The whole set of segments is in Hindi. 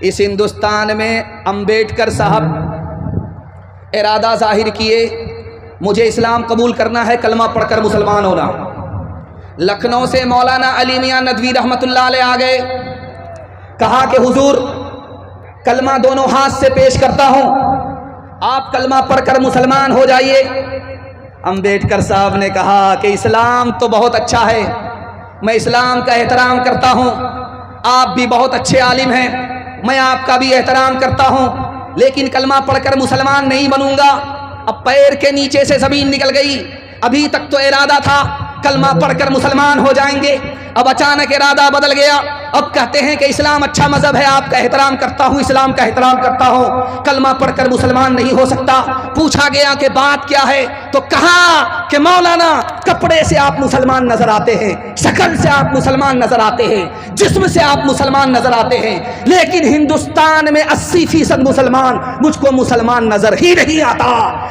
इस हिंदुस्तान में अंबेडकर साहब इरादा जाहिर किए, मुझे इस्लाम कबूल करना है, कलमा पढ़कर मुसलमान होना। लखनऊ से मौलाना अली मियां नदवी रहमतुल्लाह अलैह आ गए, कहा कि हुजूर कलमा दोनों हाथ से पेश करता हूं, आप कलमा पढ़कर मुसलमान हो जाइए। अंबेडकर साहब ने कहा कि इस्लाम तो बहुत अच्छा है, मैं इस्लाम का एहतराम करता हूं, आप भी बहुत अच्छे आलिम हैं, मैं आपका भी एहतराम करता हूं, लेकिन कलमा पढ़कर मुसलमान नहीं बनूंगा। अब पैर के नीचे से ज़मीन निकल गई। अभी तक तो इरादा था कलमा पढ़कर मुसलमान हो जाएंगे, अब अचानक इरादा बदल गया। अब कहते हैं कि इस्लाम अच्छा मजहब है, आपका एहतराम करता हूँ, इस्लाम का एहतराम करता हूँ, कलमा पढ़कर मुसलमान नहीं हो सकता। पूछा गया कि बात क्या है, तो कहा कि मौलाना कपड़े से आप मुसलमान नजर आते हैं, शक्ल से आप मुसलमान नजर आते हैं, जिस्म से आप मुसलमान नजर आते हैं, लेकिन हिंदुस्तान में 80% मुसलमान, मुझको मुसलमान नजर ही नहीं आता।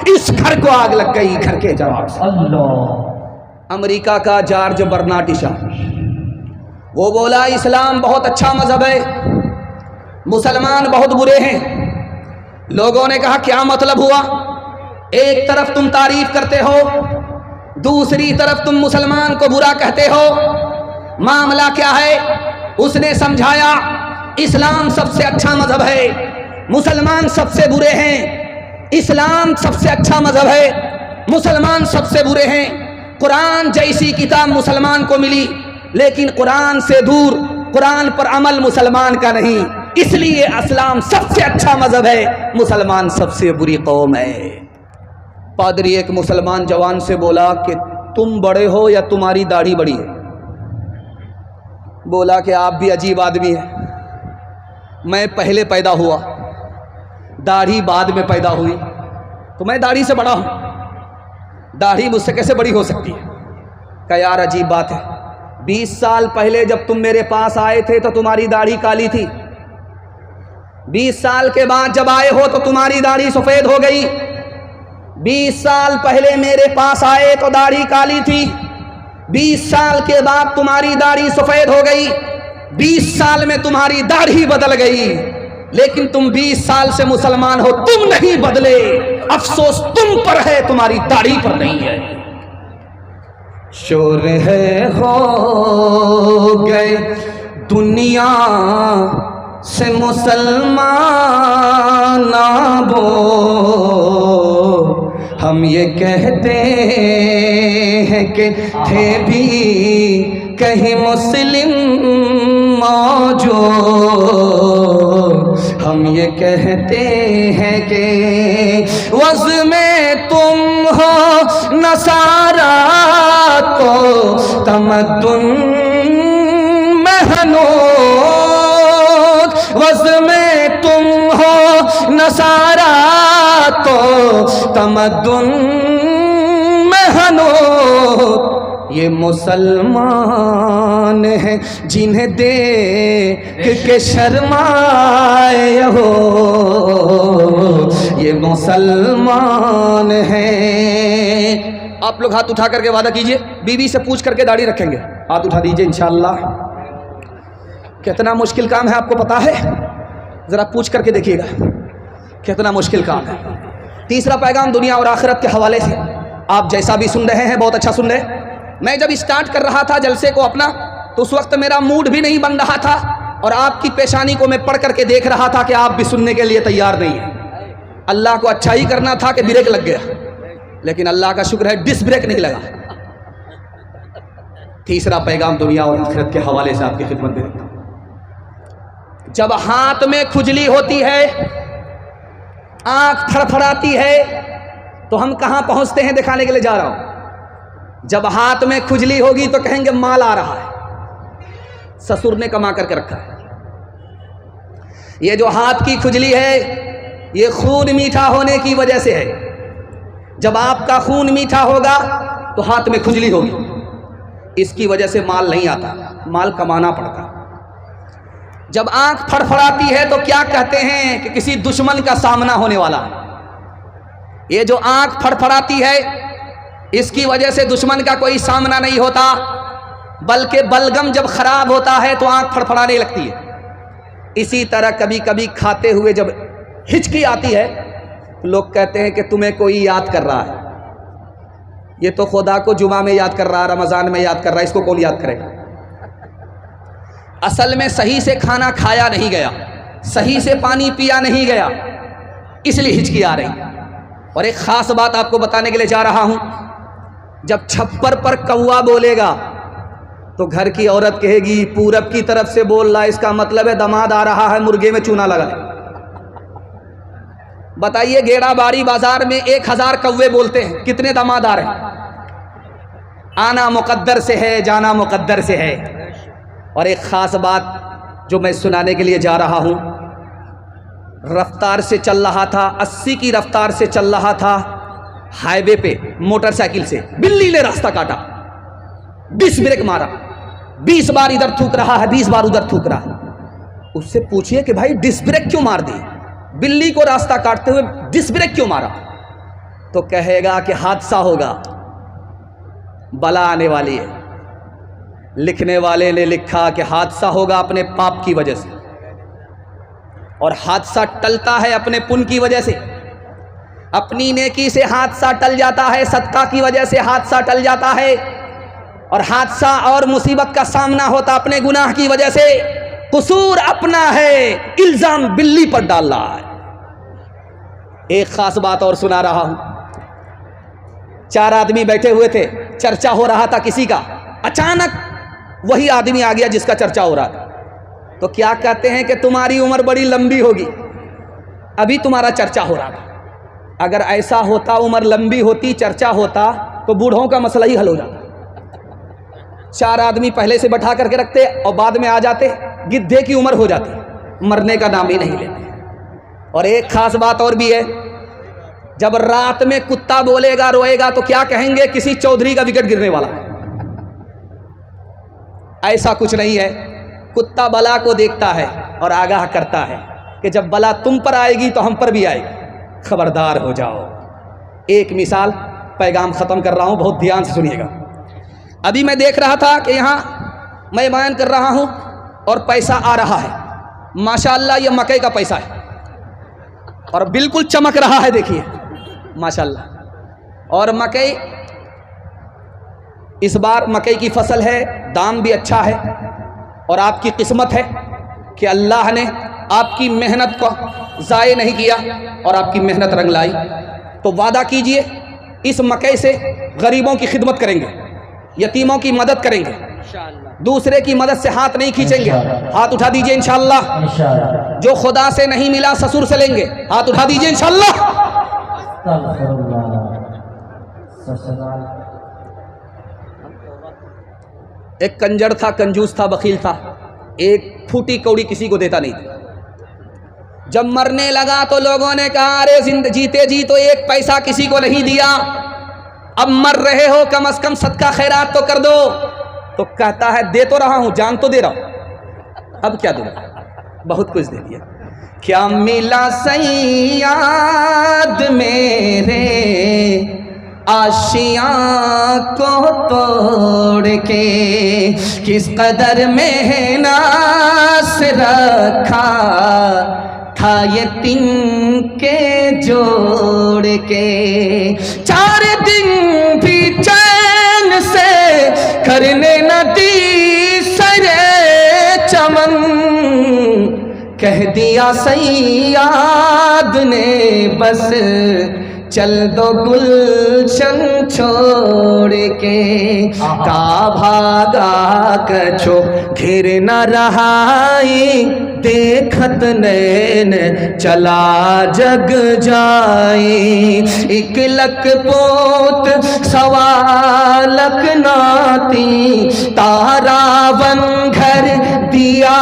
इस घर को आग लग गई, घर के जवाब से। अल्लाह। अमेरिका का जॉर्ज बर्नार्ड शॉ, वो बोला इस्लाम बहुत अच्छा मजहब है, मुसलमान बहुत बुरे हैं। लोगों ने कहा क्या मतलब हुआ, एक तरफ तुम तारीफ करते हो, दूसरी तरफ तुम मुसलमान को बुरा कहते हो, मामला क्या है? उसने समझाया इस्लाम सबसे अच्छा मजहब है, मुसलमान सबसे बुरे हैं। इस्लाम सबसे अच्छा मजहब है, मुसलमान सबसे बुरे हैं। कुरान जैसी किताब मुसलमान को मिली, लेकिन कुरान से दूर, कुरान पर अमल मुसलमान का नहीं, इसलिए इस्लाम सबसे अच्छा मजहब है, मुसलमान सबसे बुरी कौम है। पादरी एक मुसलमान जवान से बोला कि तुम बड़े हो या तुम्हारी दाढ़ी बड़ी है? बोला कि आप भी अजीब आदमी हैं, मैं पहले पैदा हुआ, दाढ़ी बाद में पैदा हुई, तो मैं दाढ़ी से बड़ा हूं, दाढ़ी मुझसे कैसे बड़ी हो सकती है? क्या यार अजीब बात है, 20 साल पहले जब तुम मेरे पास आए थे तो तुम्हारी दाढ़ी काली थी, 20 साल के बाद जब आए हो तो तुम्हारी दाढ़ी सफ़ेद हो गई। 20 साल पहले मेरे पास आए तो दाढ़ी काली थी, 20 साल के बाद तुम्हारी दाढ़ी सफ़ेद हो गई, 20 साल में तुम्हारी दाढ़ी बदल गई, लेकिन तुम 20 साल से मुसलमान हो, तुम नहीं बदले, अफसोस तुम पर है, तुम्हारी दाढ़ी पर नहीं है। शोर है हो गए दुनिया से मुसलमान वो, हम ये कहते हैं कि थे भी कहीं मुस्लिम मौजूद, हम ये कहते हैं कि वज़ में तुम हो नसारा तो तमद्दुन में हनूद, वज़ में तुम हो नसारा तो तमद्दुन में हनूद, ये मुसलमान हैं जिन्हें देख के शर्माए हो, ये मुसलमान हैं। आप लोग हाथ उठा करके वादा कीजिए, बीवी से पूछ करके दाढ़ी रखेंगे, हाथ उठा दीजिए इंशाअल्लाह। कितना मुश्किल काम है आपको पता है? ज़रा पूछ करके देखिएगा कितना मुश्किल काम है। तीसरा पैगाम दुनिया और आखिरत के हवाले से, आप जैसा भी सुन रहे हैं बहुत अच्छा सुन रहे हैं। मैं जब स्टार्ट कर रहा था जलसे को अपना, तो उस वक्त मेरा मूड भी नहीं बन रहा था, और आपकी पेशानी को मैं पढ़ करके देख रहा था कि आप भी सुनने के लिए तैयार नहीं हैं। अल्लाह को अच्छा ही करना था कि ब्रेक लग गया, लेकिन अल्लाह का शुक्र है डिस ब्रेक नहीं लगा। तीसरा पैगाम दुनिया और आखिरत के हवाले से आपकी खिदमत में देता हूं। जब हाथ में खुजली होती है, आंख फड़फड़ाती है, तो हम कहां पहुंचते हैं दिखाने के लिए जा रहा हूं। जब हाथ में खुजली होगी तो कहेंगे माल आ रहा है, ससुर ने कमा करके रखा है। ये जो हाथ की खुजली है, ये खून मीठा होने की वजह से है। जब आपका खून मीठा होगा तो हाथ में खुजली होगी, इसकी वजह से माल नहीं आता, माल कमाना पड़ता। जब आंख फड़फड़ाती है तो क्या कहते हैं कि किसी दुश्मन का सामना होने वाला है। ये जो आंख फड़फड़ाती है, इसकी वजह से दुश्मन का कोई सामना नहीं होता, बल्कि बलगम जब खराब होता है तो आंख फड़फड़ाने लगती है। इसी तरह कभी कभी खाते हुए जब हिचकी आती है तो लोग कहते हैं कि तुम्हें कोई याद कर रहा है। ये तो खुदा को जुमा में याद कर रहा है, रमज़ान में याद कर रहा है, इसको कौन याद करेगा? असल में सही से खाना खाया नहीं गया, सही से पानी पिया नहीं गया, इसलिए हिचकी आ रही। और एक ख़ास बात आपको बताने के लिए जा रहा हूँ, जब छप्पर पर कौवा बोलेगा तो घर की औरत कहेगी पूरब की तरफ से बोल रहा है, इसका मतलब है दामाद आ रहा है, मुर्गे में चूना लगा है। बताइए गेड़ाबाड़ी बाजार में 1000 कौवे बोलते हैं, कितने दामाद आ रहे हैं? आना मुकद्दर से है, जाना मुकद्दर से है। और एक ख़ास बात जो मैं सुनाने के लिए जा रहा हूँ, रफ्तार से चल रहा था, 80 की रफ्तार से चल रहा था हाईवे पे मोटरसाइकिल से, बिल्ली ने रास्ता काटा, डिस्क ब्रेक मारा, 20 बार इधर थूक रहा है, 20 बार उधर थूक रहा है। उससे पूछिए कि भाई डिस्क ब्रेक क्यों मार दी, बिल्ली को रास्ता काटते हुए डिस्क ब्रेक क्यों मारा? तो कहेगा कि हादसा होगा, बला आने वाली है। लिखने वाले ने लिखा कि हादसा होगा अपने पाप की वजह से, और हादसा टलता है अपने पुण्य की वजह से। अपनी नेकी से हादसा टल जाता है, सदका की वजह से हादसा टल जाता है, और हादसा और मुसीबत का सामना होता अपने गुनाह की वजह से। कसूर अपना है, इल्जाम बिल्ली पर डाल रहा है। एक खास बात और सुना रहा हूं, 4 आदमी बैठे हुए थे, चर्चा हो रहा था किसी का, अचानक वही आदमी आ गया जिसका चर्चा हो रहा था। तो क्या कहते हैं कि तुम्हारी उम्र बड़ी लंबी होगी, अभी तुम्हारा चर्चा हो रहा था। अगर ऐसा होता, उम्र लंबी होती, चर्चा होता, तो बूढ़ों का मसला ही हल हो जाता। 4 आदमी पहले से बैठा करके रखते और बाद में आ जाते, गिद्धे की उम्र हो जाती, मरने का नाम ही नहीं लेते। और एक खास बात और भी है, जब रात में कुत्ता बोलेगा, रोएगा, तो क्या कहेंगे? किसी चौधरी का विकेट गिरने वाला। ऐसा कुछ नहीं है। कुत्ता बला को देखता है और आगाह करता है कि जब बला तुम पर आएगी तो हम पर भी आएगी, खबरदार हो जाओ। एक मिसाल, पैगाम ख़त्म कर रहा हूँ, बहुत ध्यान से सुनिएगा। अभी मैं देख रहा था कि यहाँ मैं बयान कर रहा हूँ और पैसा आ रहा है, माशाअल्लाह ये मकई का पैसा है और बिल्कुल चमक रहा है, देखिए माशाअल्लाह। और मकई, इस बार मकई की फसल है, दाम भी अच्छा है, और आपकी किस्मत है कि अल्लाह ने आपकी मेहनत को ज़ाय नहीं किया और आपकी मेहनत रंग लाई। तो वादा कीजिए इस मकई से गरीबों की खिदमत करेंगे, यतीमों की मदद करेंगे, दूसरे की मदद से हाथ नहीं खींचेंगे। हाथ उठा दीजिए इंशाअल्लाह। जो खुदा से नहीं मिला ससुर से लेंगे, हाथ उठा दीजिए इंशाअल्लाह। एक कंजर था, कंजूस था, बखील था, एक फूटी कौड़ी किसी को देता नहीं था। जब मरने लगा तो लोगों ने कहा अरे जीते जी तो 1 पैसा किसी को नहीं दिया, अब मर रहे हो, कम से कम सदका खैरात तो कर दो। तो कहता है दे तो रहा हूं, जान तो दे रहा हूं, अब क्या दूंगा, बहुत कुछ दे दिया। क्या मिला सैयाद मेरे आशियां को तोड़ के, किस कदर मेहनत से रखा था यतीम के जोड़ के। 4 दिन भी चैन से करने न दी सरे चमन, कह दिया सैयाद ने बस चल दो गुलशन छोड़ के। का भागा कछो घिर न रहाई, देखत नैन चला जग जाई। 1 लख पोत 1.25 लख नाती, तारा बन घर दिया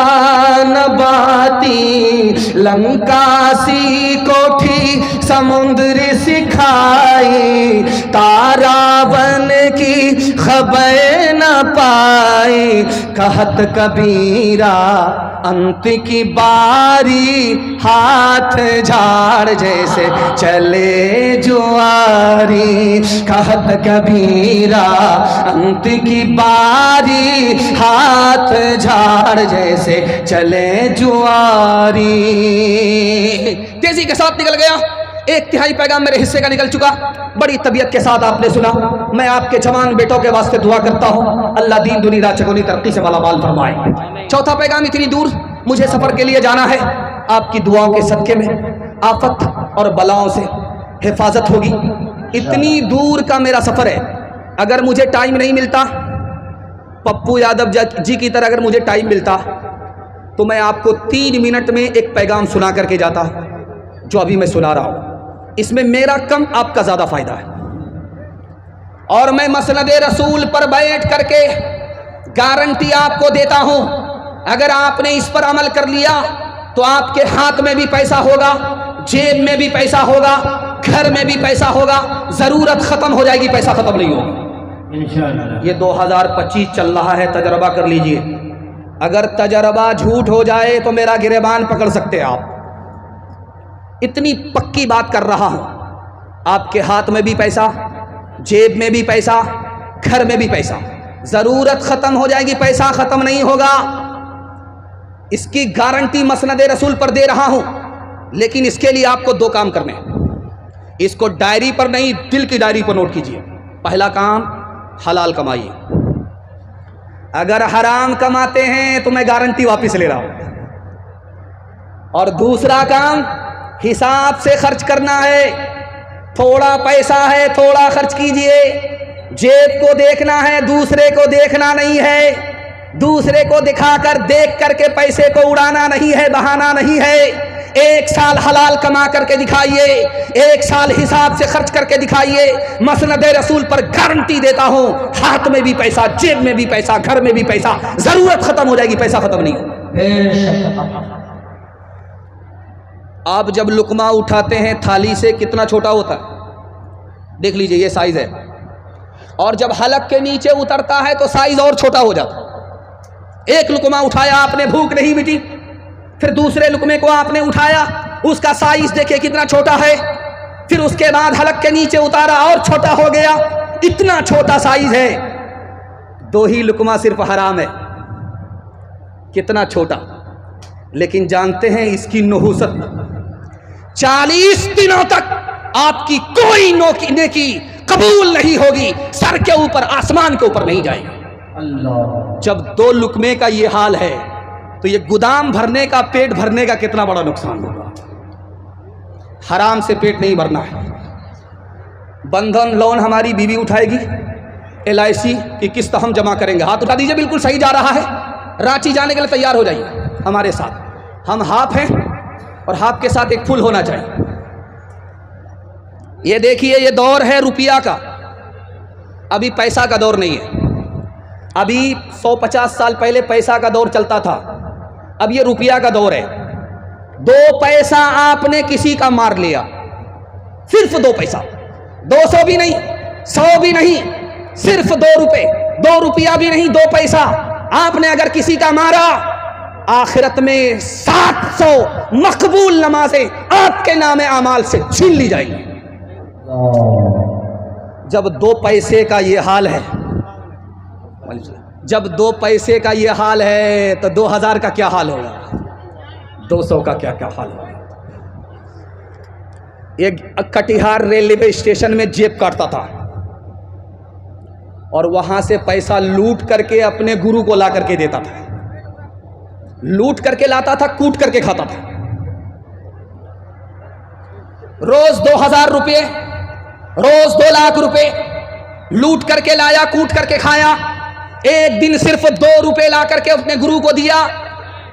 न बाती। लंका सी कोठी समुद्र सिखाई, तारा बन की खबर न पाई। कहत कबीरा अंत की बारी हाथ झाड़ जैसे चले जुआरी। कहत कबीरा अंत की बारी हाथ झाड़ जैसे चले जुआरी। तेजी के साथ निकल गया, एक तिहाई पैगाम मेरे हिस्से का निकल चुका। बड़ी तबीयत के साथ आपने सुना। मैं आपके जवान बेटों के वास्ते दुआ करता हूँ, अल्लाह दीन दुनिया चकोनी तरक्की से मालामाल फरमाए। चौथा पैगाम, इतनी दूर मुझे सफर के लिए जाना है, आपकी दुआओं के सदके में आफत और बलाओं से हिफाजत होगी। इतनी दूर का मेरा सफर है, अगर मुझे टाइम नहीं मिलता, पप्पू यादव जी की तरह अगर मुझे टाइम मिलता तो मैं आपको 3 मिनट में एक पैगाम सुना करके जाता जो अभी मैं सुना रहा हूँ। इसमें मेरा कम आपका ज़्यादा फ़ायदा है। और मैं मसनदे रसूल पर बैठ करके गारंटी आपको देता हूँ, अगर आपने इस पर अमल कर लिया तो आपके हाथ में भी पैसा होगा, जेब में भी पैसा होगा, घर में भी पैसा होगा, ज़रूरत ख़त्म हो जाएगी, पैसा ख़त्म नहीं होगा इंशाअल्लाह। ये 2025 चल रहा है, तजर्बा कर लीजिए। अगर तजर्बा झूठ हो जाए तो मेरा गिरेबान पकड़ सकते हैं आप। इतनी पक्की बात कर रहा हूं, आपके हाथ में भी पैसा, जेब में भी पैसा, घर में भी पैसा, ज़रूरत ख़त्म हो जाएगी, पैसा ख़त्म नहीं होगा। इसकी गारंटी मसनदे रसूल पर दे रहा हूं। लेकिन इसके लिए आपको 2 काम करने हैं। इसको डायरी पर नहीं, दिल की डायरी पर नोट कीजिए। पहला काम, हलाल कमाइए। अगर हराम कमाते हैं तो मैं गारंटी वापस ले रहा हूं। और दूसरा काम, हिसाब से खर्च करना है। थोड़ा पैसा है, थोड़ा खर्च कीजिए। जेब को देखना है, दूसरे को देखना नहीं है। दूसरे को दिखाकर देख करके पैसे को उड़ाना नहीं है, बहाना नहीं है। 1 साल हलाल कमा करके दिखाइए, 1 साल हिसाब से खर्च करके दिखाइए। मसनदे रसूल पर गारंटी देता हूं, हाथ में भी पैसा, जेब में भी पैसा, घर में भी पैसा, जरूरत खत्म हो जाएगी, पैसा खत्म नहीं होगा। आप जब लुकमा उठाते हैं थाली से, कितना छोटा होता है, देख लीजिए, ये साइज है। और जब हलक के नीचे उतरता है तो साइज और छोटा हो जाता है। एक लुकमा उठाया आपने, भूख नहीं मिटी, फिर दूसरे लुकमे को आपने उठाया, उसका साइज देखिए कितना छोटा है। फिर उसके बाद हलक के नीचे उतारा और छोटा हो गया, इतना छोटा साइज है। 2 ही लुकमा सिर्फ हराम है, कितना छोटा। लेकिन जानते हैं इसकी नहुसत, 40 दिनों तक आपकी कोई नेकी कबूल नहीं होगी, सर के ऊपर, आसमान के ऊपर नहीं जाएगी। अल्लाह। जब 2 लुकमे का ये हाल है तो ये गोदाम भरने का, पेट भरने का कितना बड़ा नुकसान होगा। हराम से पेट नहीं भरना है। बंधन लोन हमारी बीवी उठाएगी, LIC की किस्त हम जमा करेंगे। हाथ उठा दीजिए, बिल्कुल सही जा रहा है। रांची जाने के लिए तैयार हो जाइए हमारे साथ। हम हाफ हैं और हाफ के साथ एक फुल होना चाहिए। ये देखिए, ये दौर है रुपया का, अभी पैसा का दौर नहीं है। अभी 150 साल पहले पैसा का दौर चलता था, अब ये रुपया का दौर है। 2 पैसा आपने किसी का मार लिया, सिर्फ 2 पैसा, 200 भी नहीं, 100 भी नहीं, सिर्फ 2 रुपए, 2 रुपया भी नहीं, 2 पैसा आपने अगर किसी का मारा, आखिरत में 700 मकबूल नमाजें आपके नामे अमाल से छीन ली जाएंगी। जब 2 पैसे का ये हाल है, जब 2 पैसे का ये हाल है तो 2000 का क्या हाल होगा, 200 का क्या क्या हाल होगा। एक कटिहार रेलवे स्टेशन में जेब काटता था और वहां से पैसा लूट करके अपने गुरु को ला करके देता था। लूट करके लाता था, कूट करके खाता था। रोज 2000 रुपये, रोज 2 लाख रुपए लूट करके लाया, कूट करके खाया। एक दिन सिर्फ 2 रुपए ला करके अपने गुरु को दिया।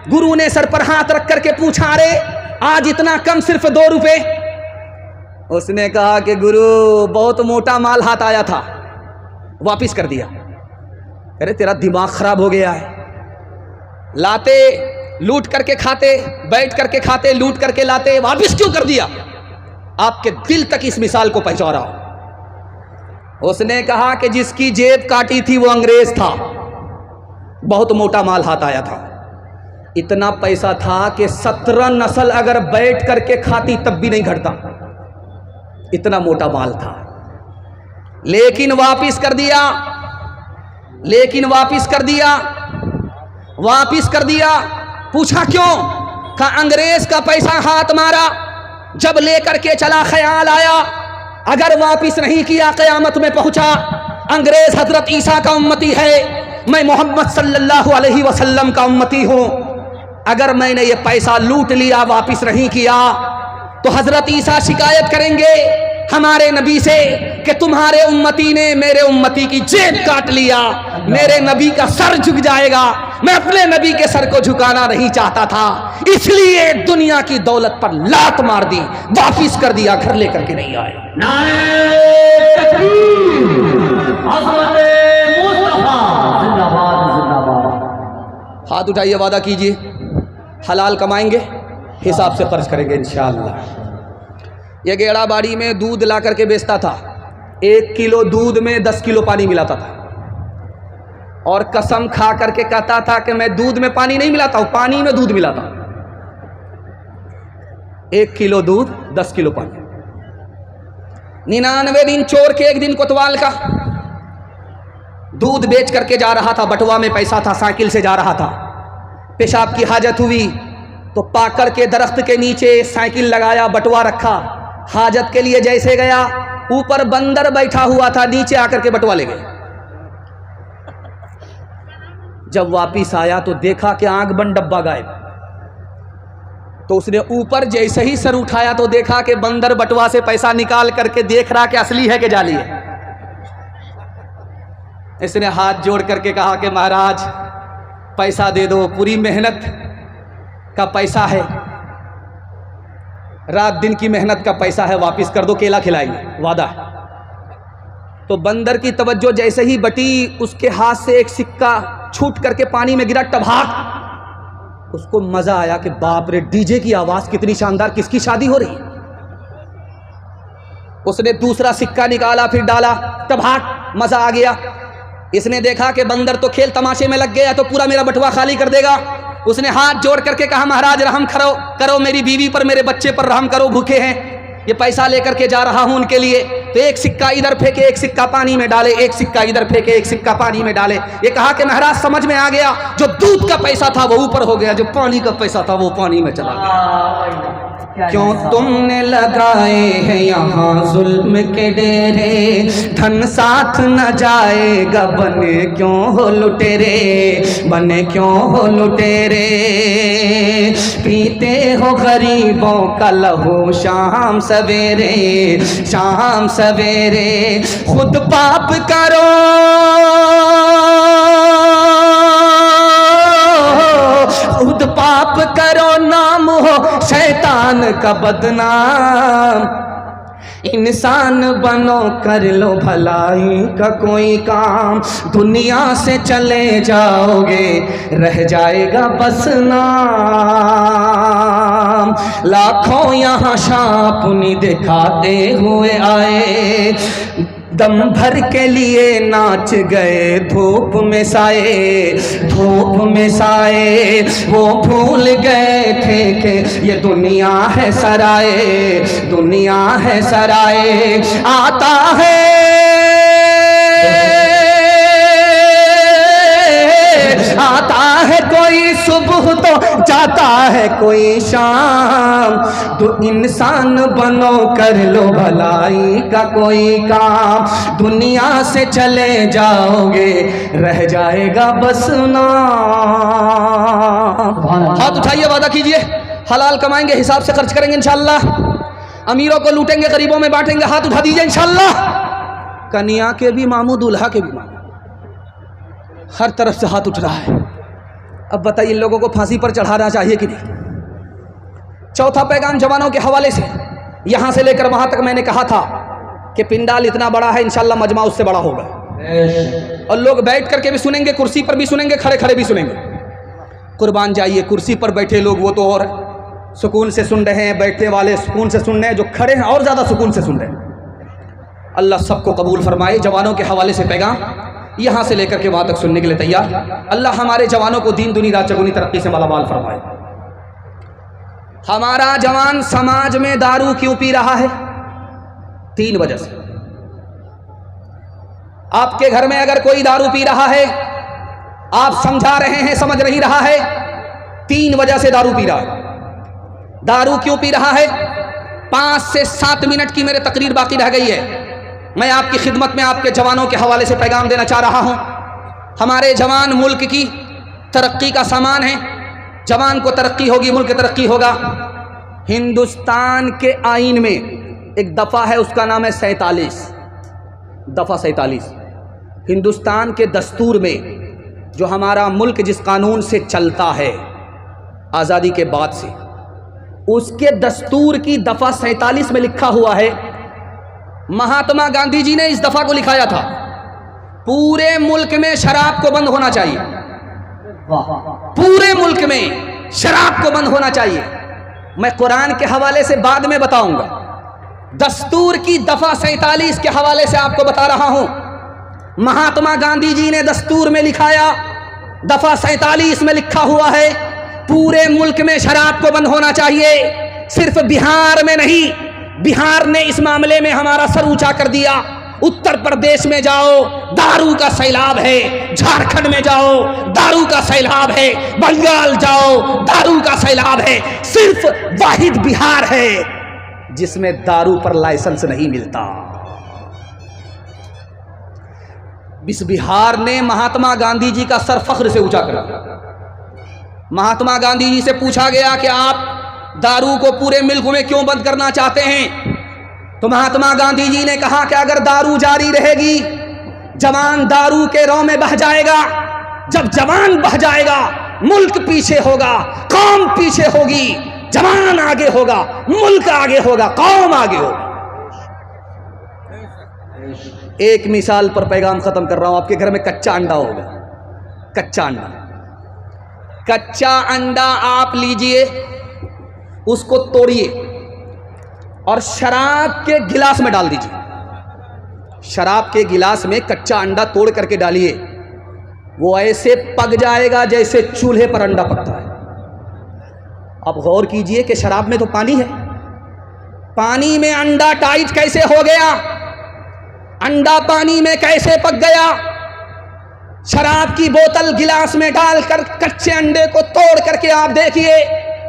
गुरु ने सर पर हाथ रख करके पूछा, अरे आज इतना कम, सिर्फ 2 रुपए। उसने कहा कि गुरु बहुत मोटा माल हाथ आया था, वापिस कर दिया। अरे तेरा दिमाग खराब हो गया है, लाते लूट करके खाते, बैठ करके खाते, लूट करके लाते, वापिस क्यों कर दिया। आपके दिल तक इस मिसाल को पहुंचा रहा हूं। उसने कहा कि जिसकी जेब काटी थी वो अंग्रेज था, बहुत मोटा माल हाथ आया था। इतना पैसा था कि 17 नस्ल अगर बैठ करके खाती तब भी नहीं घटता, इतना मोटा माल था। लेकिन वापिस कर दिया, वापिस कर दिया। पूछा क्यों? कहा अंग्रेज का पैसा हाथ मारा, जब लेकर के चला ख्याल आया अगर वापिस नहीं किया क़यामत में पहुंचा। अंग्रेज हजरत ईसा का उम्मती है, मैं मोहम्मद सल्लल्लाहु अलैहि वसल्लम का उम्मती हूं। अगर मैंने ये पैसा लूट लिया, वापिस नहीं किया, तो हजरत ईसा शिकायत करेंगे हमारे नबी से कि तुम्हारे उम्मती ने मेरे उम्मती की जेब काट लिया, मेरे नबी का सर झुक जाएगा। मैं अपने नबी के सर को झुकाना नहीं चाहता था, इसलिए दुनिया की दौलत पर लात मार दी, वापिस कर दिया, घर लेकर के नहीं आए। हाथ उठाइए, वादा कीजिए हलाल कमाएंगे, हिसाब से खर्च करेंगे इंशाअल्लाह। ये गेड़ा बाड़ी में दूध ला करके बेचता था, 1 किलो दूध में 10 किलो पानी मिलाता था, और कसम खा करके कहता था कि मैं दूध में पानी नहीं मिलाता हूं, पानी में दूध मिलाता हूं। 1 किलो दूध 10 किलो पानी। 99 दिन चोर के, 1 दिन कोतवाल का। दूध बेच करके जा रहा था, बटुआ में पैसा था, साइकिल से जा रहा था। पेशाब की हाजत हुई तो पाकर के दरख्त के नीचे साइकिल लगाया, बटुआ रखा, हाजत के लिए जैसे गया, ऊपर बंदर बैठा हुआ था, नीचे आकर के बटुआ ले गए। जब वापिस आया तो देखा कि आंख बंद, डब्बा गायब। तो उसने ऊपर जैसे ही सर उठाया तो देखा कि बंदर बटुआ से पैसा निकाल करके देख रहा कि असली है कि जाली है। इसने हाथ जोड़ करके कहा कि महाराज पैसा दे दो, पूरी मेहनत का पैसा है, रात दिन की मेहनत का पैसा है, वापिस कर दो, केला खिलाएंगे, वादा है। तो बंदर की तवज्जो जैसे ही बटी, उसके हाथ से एक सिक्का छूट करके पानी में गिरा, टभाक। उसको मजा आया कि बाप रे, डीजे की आवाज कितनी शानदार, किसकी शादी हो रही है। उसने दूसरा सिक्का निकाला, फिर डाला, टभाक, मजा आ गया। इसने देखा कि बंदर तो खेल तमाशे में लग गया, तो पूरा मेरा बटुआ खाली कर देगा। उसने हाथ जोड़ करके कहा महाराज रहम करो, मेरी बीवी पर, मेरे बच्चे पर रहम करो, भूखे हैं, ये पैसा लेकर के जा रहा हूं उनके लिए। तो एक सिक्का इधर फेंके, एक सिक्का पानी में डाले, एक सिक्का इधर फेंके, एक सिक्का पानी में डाले। ये कहा कि महाराज समझ में आ गया, जो दूध का पैसा था वो ऊपर हो गया, जो पानी का पैसा था वो पानी में चला गया। क्यों तुमने लगाए हैं यहाँ जुल्म के डेरे, धन साथ न जाएगा, बने क्यों हो लुटेरे, बने क्यों हो लुटेरे। पीते हो गरीबों का लहू शाम सवेरे, शाम सवेरे। खुद पाप करो, खुद पाप करो, नाम हो शैतान का बदनाम। इंसान बनो, कर लो भलाई का कोई काम, दुनिया से चले जाओगे, रह जाएगा बस नाम। लाखों यहाँ शापुनी दिखाते हुए आए, दम भर के लिए नाच गए धूप में साए, धूप में साए। वो भूल गए थे कि ये दुनिया है सराय, दुनिया है सराय। आता है आता है कोई सुबह तो जाता है कोई शाम। तो इंसान बनो, कर लो भलाई का कोई काम, दुनिया से चले जाओगे, रह जाएगा बस नाम। हाथ उठाइए, वादा कीजिए हलाल कमाएंगे, हिसाब से खर्च करेंगे इंशाअल्लाह। अमीरों को लूटेंगे, गरीबों में बांटेंगे। हाथ उठा दीजिए इंशाअल्लाह। कन्या के भी मामू, दूल्हा के भी मामू, हर तरफ से हाथ उठ रहा है। अब बताइए इन लोगों को फांसी पर चढ़ाना चाहिए कि नहीं। चौथा पैगाम जवानों के हवाले से, यहां से लेकर वहां तक मैंने कहा था कि पिंडाल इतना बड़ा है, इंशाअल्लाह मजमा उससे बड़ा होगा, और लोग बैठ करके भी सुनेंगे, कुर्सी पर भी सुनेंगे, खड़े खड़े भी सुनेंगे। कुर्बान जाइए, कुर्सी पर बैठे लोग वो तो और सुकून से सुन रहे हैं, बैठने वाले सुकून से सुन रहे हैं, जो खड़े हैं और ज़्यादा सुकून से सुन रहे हैं। अल्लाह सबको कबूल फरमाए। जवानों के हवाले से पैगाम, यहाँ से लेकर के वहाँ तक सुनने के लिए तैयार। अल्लाह हमारे जवानों को दीन दुनी रात चगुनी तरक्की से मालामाल फरमाए। हमारा जवान समाज में दारू क्यों पी रहा है? 3 वजह से। आपके घर में अगर कोई दारू पी रहा है, आप समझा रहे हैं, समझ नहीं रहा है, 3 वजह से दारू पी रहा है। दारू क्यों पी रहा है? 5 से 7 मिनट की मेरे तकरीर बाकी रह गई है। मैं आपकी खिदमत में आपके जवानों के हवाले से पैगाम देना चाह रहा हूं। हमारे जवान मुल्क की तरक्की का सामान है। जवान को तरक्की होगी, मुल्क तरक्की होगा। हिंदुस्तान के आईन में एक दफ़ा है, उसका नाम है 47, दफ़ा 47। हिंदुस्तान के दस्तूर में, जो हमारा मुल्क जिस कानून से चलता है आज़ादी के बाद से, उसके दस्तूर की दफ़ा 47 में लिखा हुआ है, महात्मा गांधी जी ने इस दफ़ा को लिखाया था, पूरे मुल्क में शराब को बंद होना चाहिए। पूरे मुल्क में शराब को बंद होना चाहिए। मैं कुरान के हवाले से बाद में बताऊंगा। दस्तूर की दफ़ा 47 के हवाले से आपको बता रहा हूं। महात्मा गांधी जी ने दस्तूर में लिखाया, दफ़ा 47 में लिखा हुआ है, पूरे मुल्क में शराब को बंद होना चाहिए। सिर्फ बिहार में नहीं, बिहार ने इस मामले में हमारा सर ऊंचा कर दिया। उत्तर प्रदेश में जाओ, दारू का सैलाब है। झारखंड में जाओ, दारू का सैलाब है। बंगाल जाओ, दारू का सैलाब है। सिर्फ वाहिद बिहार है जिसमें दारू पर लाइसेंस नहीं मिलता। इस बिहार ने महात्मा गांधी जी का सर फख्र से ऊंचा करा। महात्मा गांधी जी से पूछा गया कि आप दारू को पूरे मुल्क में क्यों बंद करना चाहते हैं? तो महात्मा गांधी जी ने कहा कि अगर दारू जारी रहेगी, जवान दारू के रौं में बह जाएगा। जब जवान बह जाएगा, मुल्क पीछे होगा, कौम पीछे होगी। जवान आगे होगा, मुल्क आगे होगा, कौम आगे होगा। एक मिसाल पर पैगाम खत्म कर रहा हूं। आपके घर में कच्चा अंडा होगा, कच्चा अंडा। कच्चा अंडा आप लीजिए, उसको तोड़िए और शराब के गिलास में डाल दीजिए। शराब के गिलास में कच्चा अंडा तोड़ करके डालिए, वो ऐसे पक जाएगा जैसे चूल्हे पर अंडा पकता है। अब गौर कीजिए कि शराब में तो पानी है, पानी में अंडा टाइट कैसे हो गया? अंडा पानी में कैसे पक गया? शराब की बोतल गिलास में डालकर कच्चे अंडे को तोड़ करके आप देखिए,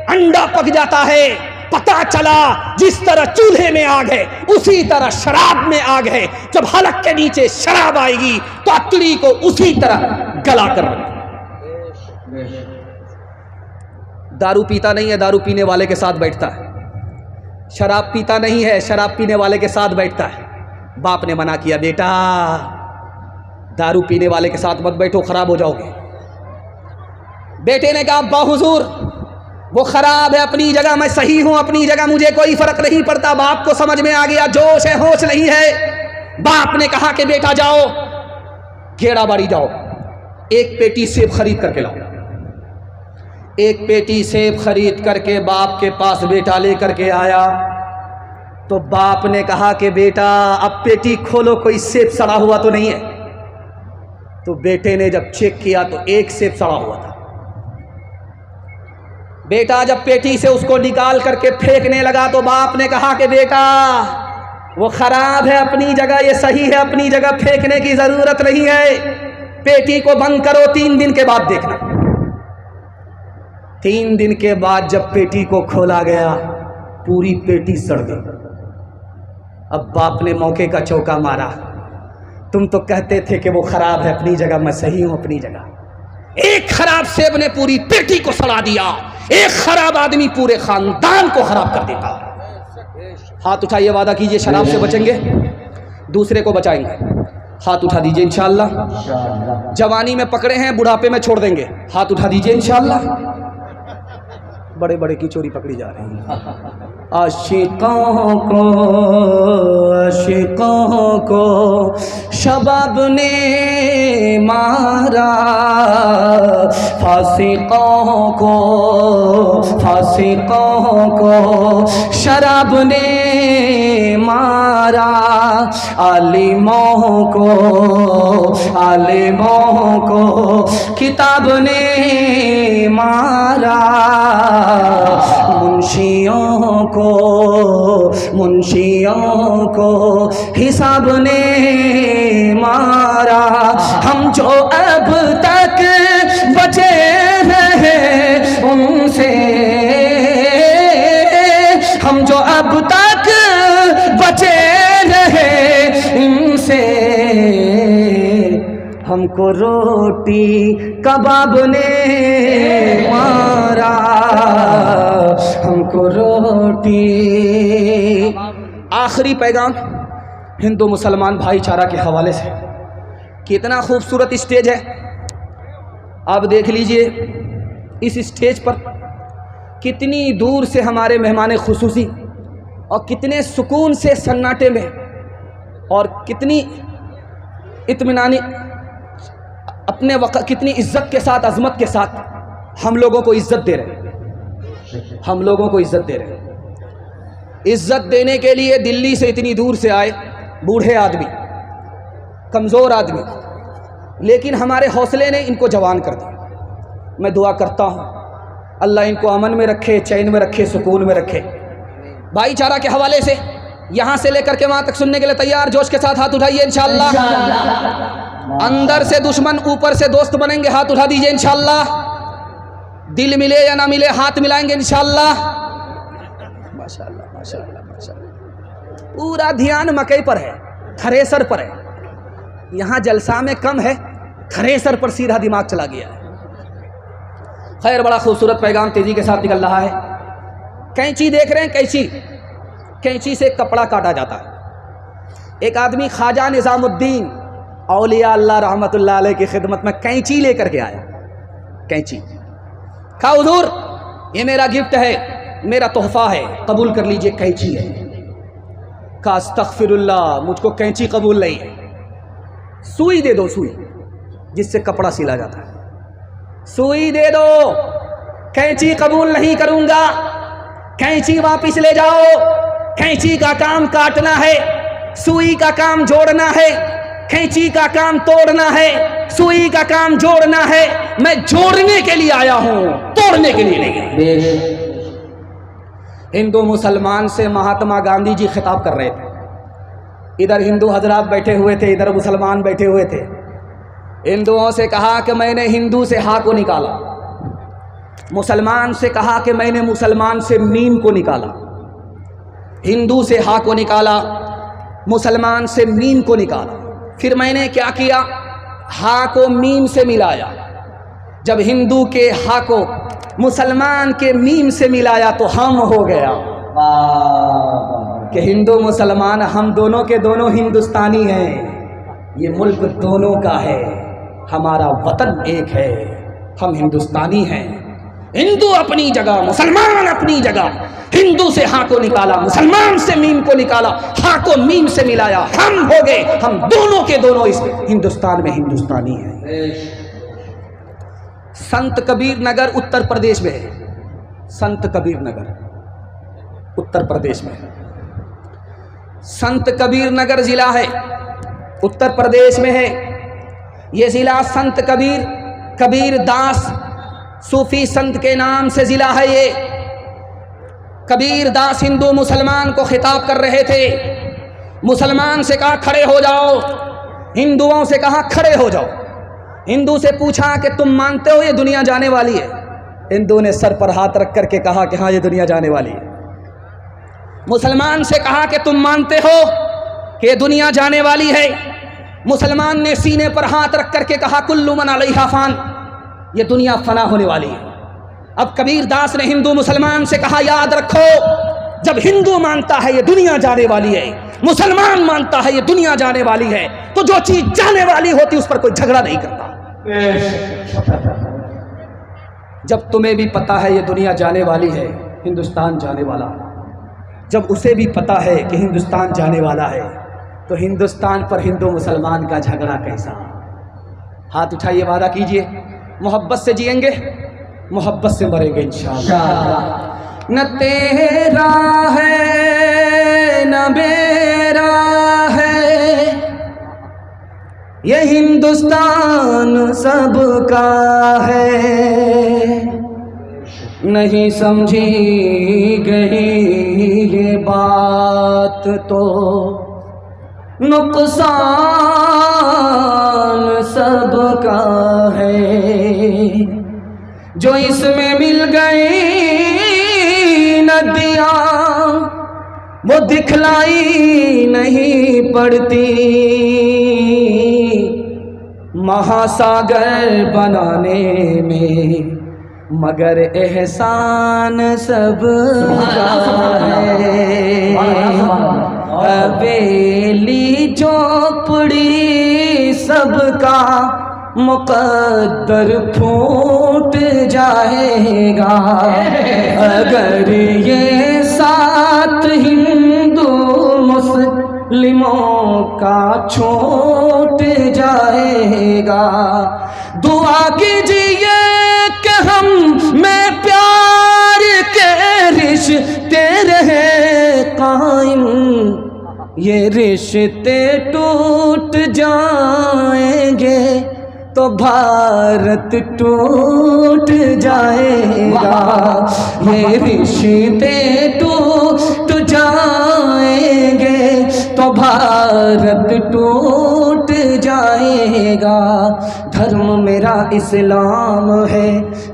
अंडा पक जाता है। पता चला जिस तरह चूल्हे में आग है, उसी तरह शराब में आग है। जब हलक के नीचे शराब आएगी तो अतड़ी को उसी तरह गला कर रखेगी। दारू पीता नहीं है, दारू पीने वाले के साथ बैठता है। शराब पीता नहीं है, शराब पीने वाले के साथ बैठता है। बाप ने मना किया, बेटा दारू पीने वाले के साथ मत बैठो, खराब हो जाओगे। बेटे ने कहा, अब्बा हुजूर वो खराब है अपनी जगह, मैं सही हूं अपनी जगह, मुझे कोई फर्क नहीं पड़ता। बाप को समझ में आ गया, जोश है होश नहीं है। बाप ने कहा कि बेटा जाओ, गेड़ा बाड़ी जाओ, एक पेटी सेब खरीद करके लाओ। एक पेटी सेब खरीद करके बाप के पास बेटा लेकर के आया। तो बाप ने कहा कि बेटा अब पेटी खोलो, कोई सेब सड़ा हुआ तो नहीं है? तो बेटे ने जब चेक किया तो एक सेब सड़ा हुआ था। बेटा जब पेटी से उसको निकाल करके फेंकने लगा तो बाप ने कहा कि बेटा वो खराब है अपनी जगह, ये सही है अपनी जगह, फेंकने की जरूरत नहीं है। पेटी को बंद करो, 3 दिन के बाद देखना। 3 दिन के बाद जब पेटी को खोला गया, पूरी पेटी सड़ गई। अब बाप ने मौके का चौका मारा, तुम तो कहते थे कि वो खराब है अपनी जगह, मैं सही हूं अपनी जगह। एक खराब सेब ने पूरी पेटी को सड़ा दिया। एक खराब आदमी पूरे खानदान को खराब कर देता। हाथ उठाइए, वादा कीजिए शराब से बचेंगे, दूसरे को बचाएंगे। हाथ उठा दीजिए इंशाअल्लाह। जवानी में पकड़े हैं, बुढ़ापे में छोड़ देंगे। हाथ उठा दीजिए इंशाअल्लाह। बड़े बड़े की चोरी पकड़ी जा रही है। आशिकों को शबाब ने मारा, फासिकों को शराब ने मारा। आलिमों को किताब ने मारा, मुंशियों को हिसाब ने मारा। हम जो अब तक बचे रहे उनसे, हम जो अब तक बचे रहे इनसे, हमको रोटी कबाब ने मारा, हमको रोटी। आखिरी पैगाम हिंदू मुसलमान भाईचारा के हवाले से। कितना खूबसूरत स्टेज है, आप देख लीजिए। इस स्टेज पर कितनी दूर से हमारे मेहमान खुसूसी और कितने सुकून से सन्नाटे में और कितनी इत्मीनानी अपने वक्त, कितनी इज्जत के साथ, अजमत के साथ हम लोगों को इज्जत दे रहे हैं, हम लोगों को इज्जत दे रहे हैं। इज्जत देने के लिए दिल्ली से इतनी दूर से आए बूढ़े आदमी, कमज़ोर आदमी, लेकिन हमारे हौसले ने इनको जवान कर दिया। मैं दुआ करता हूँ अल्लाह इनको अमन में रखे, चैन में रखे, सुकून में रखे। भाईचारा के हवाले से यहाँ से लेकर के वहाँ तक सुनने के लिए तैयार? जोश के साथ हाथ उठाइए इंशाअल्लाह। अंदर से दुश्मन, ऊपर से दोस्त बनेंगे, हाथ उठा दीजिए इंशाअल्लाह। दिल मिले या ना मिले हाथ मिलाएंगे इंशाअल्लाह। माशाअल्लाह माशाअल्लाह माशाअल्लाह। पूरा ध्यान मकई पर है, थ्रेसर पर है। यहाँ जलसा में कम है, थ्रेसर पर सीधा दिमाग चला गया है। खैर, बड़ा खूबसूरत पैगाम तेजी के साथ निकल रहा है। कैंची देख रहे हैं, कैंची से कपड़ा काटा जाता है। एक आदमी ख्वाजा निज़ामुद्दीन औलिया अल्लाह रहमतुल्लाह अलैह की खिदमत में कैंची लेकर के आया। कैंची कहा, हुजूर ये मेरा गिफ्ट है, मेरा तोहफा है, कबूल कर लीजिए, कैंची है। कहा अस्तगफिरुल्लाह, मुझको कैंची कबूल नहीं है, सुई दे दो, सुई जिससे कपड़ा सिला जाता है, सुई दे दो। कैंची कबूल नहीं करूंगा, कैंची वापिस ले जाओ। कैंची का काम काटना है, सुई का काम जोड़ना है। कैंची का काम तोड़ना है, सुई का काम जोड़ना है। मैं जोड़ने के लिए आया हूं, तोड़ने के लिए नहीं। हिंदू मुसलमान से महात्मा गांधी जी खिताब कर रहे थे। इधर हिंदू हजरात बैठे हुए थे, इधर मुसलमान बैठे हुए थे। हिंदुओं से कहा कि मैंने हिंदू से हा को निकाला, मुसलमान से कहा कि मैंने मुसलमान से मीम को निकाला। हिंदू से हा को निकाला, मुसलमान से मीम को निकाला। फिर मैंने क्या किया, हा को मीम से मिलाया। जब हिंदू के हा को मुसलमान के मीम से मिलाया तो हम हो गया कि हिंदू मुसलमान हम दोनों के दोनों हिंदुस्तानी हैं। ये मुल्क दोनों का है, हमारा वतन एक है, हम हिंदुस्तानी हैं। हिंदू अपनी जगह, मुसलमान अपनी जगह। हिंदू से हा को निकाला, मुसलमान से मीम को निकाला, हा को मीम से मिलाया, हम हो गए, हम दोनों के दोनों इस हिंदुस्तान में हिंदुस्तानी हैं। संत कबीर नगर उत्तर प्रदेश में है। संत कबीर नगर उत्तर प्रदेश में है। संत कबीर नगर जिला है, उत्तर प्रदेश में है। ये जिला संत कबीर दास सूफी संत के नाम से जिला है। ये कबीर दास हिंदू मुसलमान को खिताब कर रहे थे। मुसलमान से कहा खड़े हो जाओ, हिंदुओं से कहा खड़े हो जाओ। हिंदू से पूछा कि तुम मानते हो ये दुनिया जाने वाली है? हिंदू ने सर पर हाथ रख करके कहा कि हाँ ये दुनिया जाने वाली है। मुसलमान से कहा कि तुम मानते हो कि ये दुनिया जाने वाली है? मुसलमान ने सीने पर हाथ रख करके कहा कुल्लु मन अलैहा फान, ये दुनिया फना होने वाली है। अब कबीर दास ने हिंदू मुसलमान से कहा याद रखो, जब हिंदू मानता है ये दुनिया जाने वाली है, मुसलमान मानता है ये दुनिया जाने वाली है, तो जो चीज जाने वाली होती उस पर कोई झगड़ा नहीं करता। जब तुम्हें भी पता है ये दुनिया जाने वाली है, हिंदुस्तान जाने वाला, जब उसे भी पता है कि हिंदुस्तान जाने वाला है, तो हिंदुस्तान पर हिंदू मुसलमान का झगड़ा कैसा? हाथ उठाइए, वादा कीजिए, मोहब्बत से जिएंगे, मोहब्बत से मरेंगे इंशाअल्लाह। न तेरा है न मेरा है, हिंदुस्तान सबका है, नहीं समझी गई ये बात तो नुकसान सबका है। जो इसमें मिल गई नदियाँ वो दिखलाई नहीं पड़ती, महासागर बनाने में मगर एहसान सबका है। हवेली झोपड़ी सबका मुकद्दर फूट जाएगा, अगर ये साथ हिंदू मुस्लिमों का छूट जाएगा। दुआ कीजिए कि हम में प्यार के रिश्ते रहे कायम, ये रिश्ते टूट जाएंगे तो भारत टूट जाएगा। ये रिश्ते टूट जाएंगे तो भारत टूट जाएगा। धर्म मेरा इस्लाम है,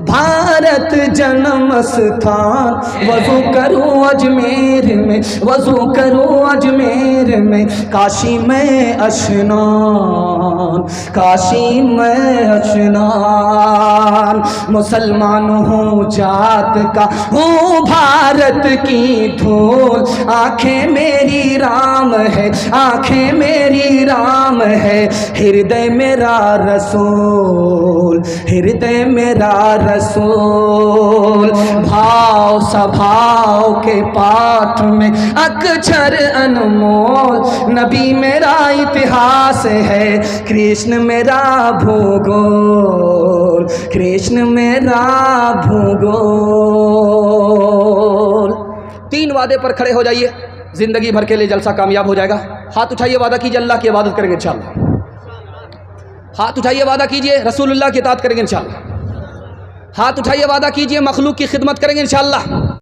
भारत जन्म स्थान। वज़ू करूँ अजमेर में, वज़ू करूँ अजमेर में, काशी में अशनान, काशी में अशनान। मुसलमान हूँ जात का, हूँ भारत की धूल। आँखें मेरी राम है, आँखें मेरी राम है, हृदय मेरा रसूल, हृदय मेरा रसूल। भाव स्वभाव के पाठ में अक्षर अनमोल, नबी मेरा इतिहास है, कृष्ण मेरा भूगोल, कृष्ण मेरा भूगोल। 3 वादे पर खड़े हो जाइए, जिंदगी भर के लिए जलसा कामयाब हो जाएगा। हाथ उठाइए, वादा कीजिए अल्लाह की इबादत करेंगे इंशाअल्लाह। हाथ उठाइए, वादा कीजिए रसूलुल्लाह की इताअत करेंगे इंशाअल्लाह। हाथ उठाइए, वादा कीजिए मखलूक की खिदमत करेंगे इंशाअल्लाह।